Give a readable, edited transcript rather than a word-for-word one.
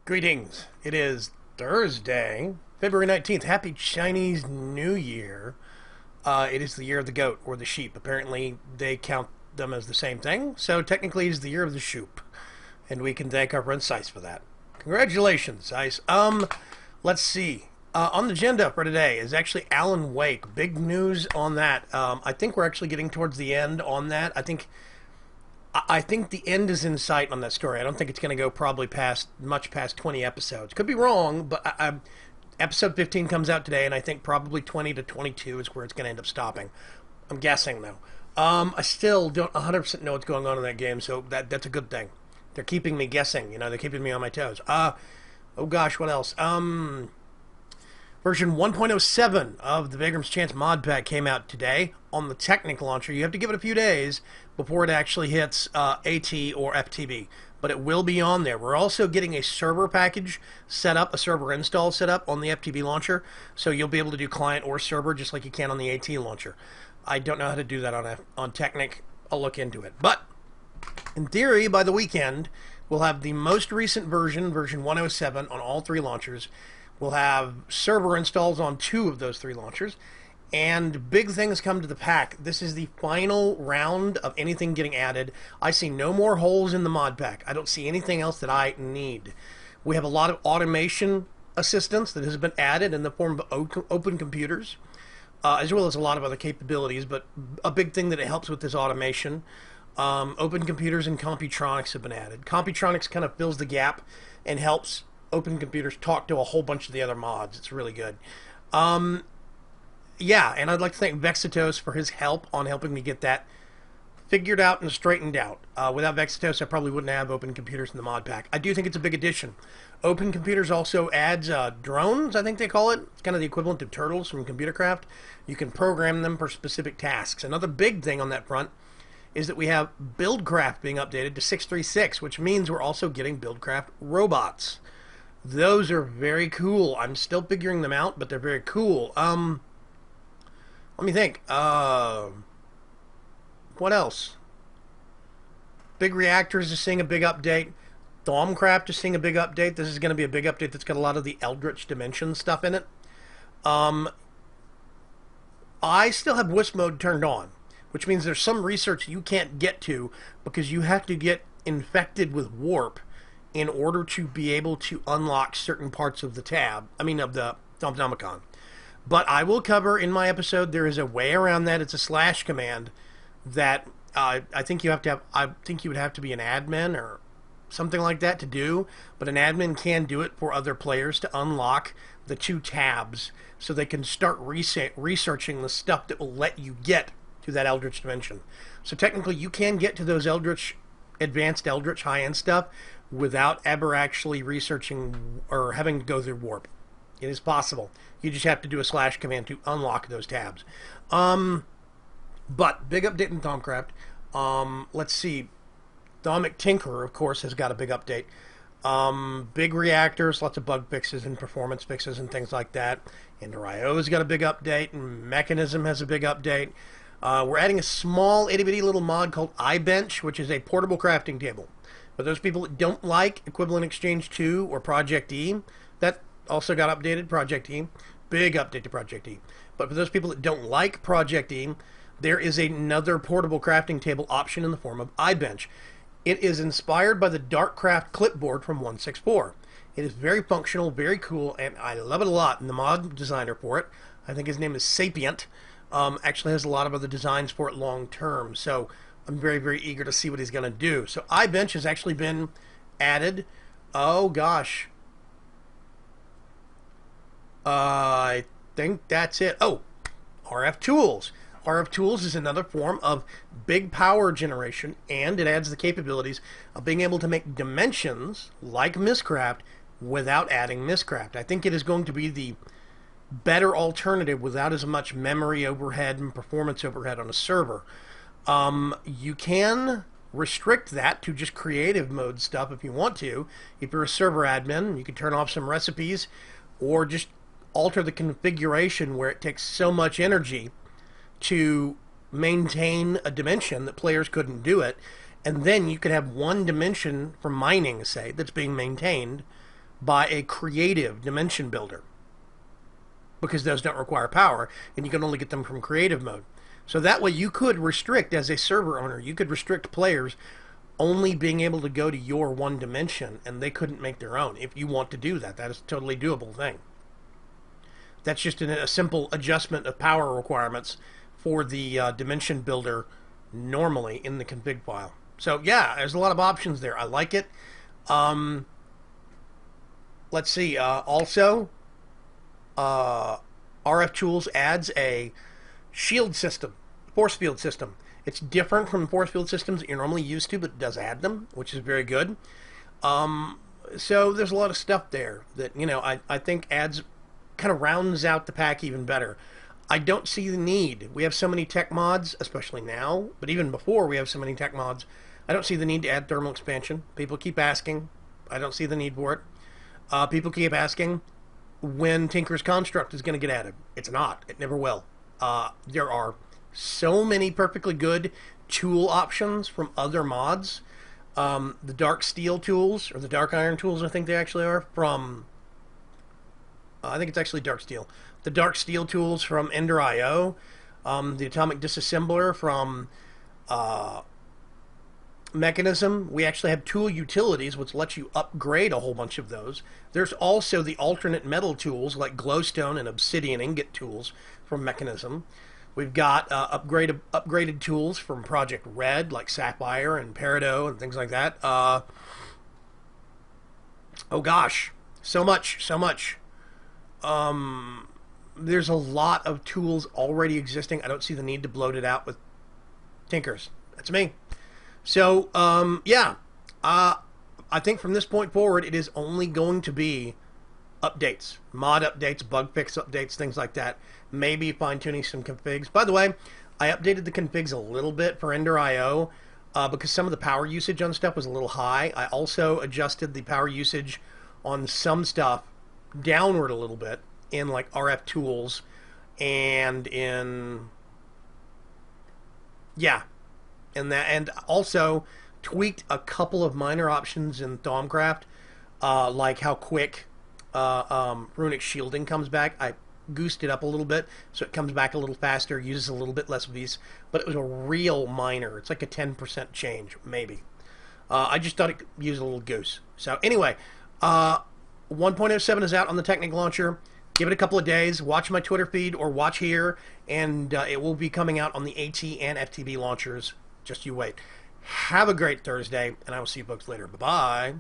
Greetings. It is Thursday, February 19th. Happy Chinese New Year. It is the year of the goat or the sheep. Apparently, they count them as the same thing. So, technically, it's the year of the shoop. And we can thank our friend Sice for that. Congratulations, Sice. Let's see. On the agenda for today is actually Alan Wake. Big news on that. I think we're actually getting towards the end on that. I think the end is in sight on that story. I don't think it's going to go probably much past 20 episodes. Could be wrong, but episode 15 comes out today, and I think probably 20 to 22 is where it's going to end up stopping. I'm guessing, though. I still don't 100% know what's going on in that game, so that's a good thing. They're keeping me guessing. They're keeping me on my toes. Oh gosh, what else? Version 1.07 of the Vaygrim's Chance mod pack came out today on the Technic launcher. You have to give it a few days before it actually hits AT or FTB, but it will be on there. We're also getting a server package set up, a server install set up on the FTB launcher, so you'll be able to do client or server just like you can on the AT launcher. I don't know how to do that on Technic. I'll look into it. But in theory, by the weekend, we'll have the most recent version 107, on all three launchers. We'll have server installs on 2 of those 3 launchers. And big things come to the pack. This is the final round of anything getting added. I see no more holes in the mod pack. I don't see anything else that I need. We have a lot of automation assistance that has been added in the form of open computers, as well as a lot of other capabilities. But a big thing that it helps with is automation. Open computers and Computronics have been added. Computronics kind of fills the gap and helps open computers talk to a whole bunch of the other mods. It's really good. Yeah, and I'd like to thank Vexitos for his help on helping me get that figured out and straightened out. Without Vexitos, I probably wouldn't have open computers in the mod pack. I do think it's a big addition. Open computers also adds drones, I think they call it. It's kind of the equivalent of turtles from Computercraft. You can program them for specific tasks. Another big thing on that front is that we have Buildcraft being updated to 636, which means we're also getting Buildcraft robots. Those are very cool. I'm still figuring them out, but they're very cool. Let me think. What else? Big Reactors is seeing a big update. Thaumcraft is seeing a big update. This is going to be a big update that's got a lot of the Eldritch Dimension stuff in it. I still have Wisp mode turned on, which means there's some research you can't get to because you have to get infected with warp in order to be able to unlock certain parts of the of the Thaumatomicon. But I will cover in my episode, there is a way around that. It's a slash command that I think you would have to be an admin or something like that to do, but an admin can do it for other players to unlock the 2 tabs so they can start researching the stuff that will let you get to that Eldritch Dimension. So technically you can get to those advanced Eldritch high-end stuff without ever actually researching or having to go through warp. It is possible. You just have to do a slash command to unlock those tabs. But big update in Thaumcraft. Let's see. Thaumic Tinkerer, of course, has got a big update. Big Reactors, lots of bug fixes and performance fixes and things like that. Ender.io's got a big update, and Mechanism has a big update. We're adding a small itty-bitty little mod called iBench, which is a portable crafting table. For those people that don't like Equivalent Exchange 2 or Project E, that also got updated. Project E, big update to Project E. But for those people that don't like Project E, there is another portable crafting table option in the form of iBench. It is inspired by the Darkcraft clipboard from 164. It is very functional, very cool, and I love it a lot. And the mod designer for it, I think his name is Sapient, actually has a lot of other designs for it long term. So I'm very, very eager to see what he's going to do. So iBench has actually been added. Oh, gosh. I think that's it. Oh, RF Tools. RF Tools is another form of big power generation, and it adds the capabilities of being able to make dimensions like Mistcraft without adding Mistcraft. I think it is going to be the better alternative without as much memory overhead and performance overhead on a server. You can restrict that to just creative mode stuff if you want to. If you're a server admin, you can turn off some recipes or just alter the configuration where it takes so much energy to maintain a dimension that players couldn't do it, and then you could have one dimension for mining, say, that's being maintained by a creative dimension builder, because those don't require power, and you can only get them from creative mode. So that way you could restrict, as a server owner, you could restrict players only being able to go to your one dimension, and they couldn't make their own. If you want to do that, that is a totally doable thing. That's just a simple adjustment of power requirements for the dimension builder normally in the config file. So yeah, there's a lot of options there. I like it. Let's see. Also, RF Tools adds a shield system, force field system. It's different from the force field systems that you're normally used to, but it does add them, which is very good. So there's a lot of stuff there that, you know, I think adds, kind of rounds out the pack even better. I don't see the need. We have so many tech mods, especially now, but even before we have so many tech mods, I don't see the need to add thermal expansion. People keep asking. I don't see the need for it. People keep asking when Tinker's Construct is going to get added. It's not. It never will. There are so many perfectly good tool options from other mods. The Dark Steel tools, or the Dark Iron tools, I think they actually are, from... I think it's actually Dark Steel. The Dark Steel tools from Ender.io. The Atomic Disassembler from Mechanism. We actually have tool utilities, which lets you upgrade a whole bunch of those. There's also the alternate metal tools, like glowstone and obsidian ingot tools from Mechanism. We've got upgraded tools from Project Red, like Sapphire and Peridot and things like that. Oh gosh, so much. There's a lot of tools already existing. I don't see the need to bloat it out with Tinkers. That's me. So, yeah. I think from this point forward, it is only going to be updates. Mod updates, bug fix updates, things like that. Maybe fine-tuning some configs. By the way, I updated the configs a little bit for Ender.io because some of the power usage on stuff was a little high. I also adjusted the power usage on some stuff downward a little bit in like RF Tools and in... yeah. And also tweaked a couple of minor options in Thaumcraft, like how quick runic shielding comes back. I goosed it up a little bit so it comes back a little faster, uses a little bit less Vs, but it was a real minor. It's like a 10% change, maybe. I just thought it could use a little goose. So anyway, 1.07 is out on the Technic Launcher. Give it a couple of days. Watch my Twitter feed or watch here, and it will be coming out on the AT and FTB launchers. Just you wait. Have a great Thursday, and I will see you folks later. Bye-bye.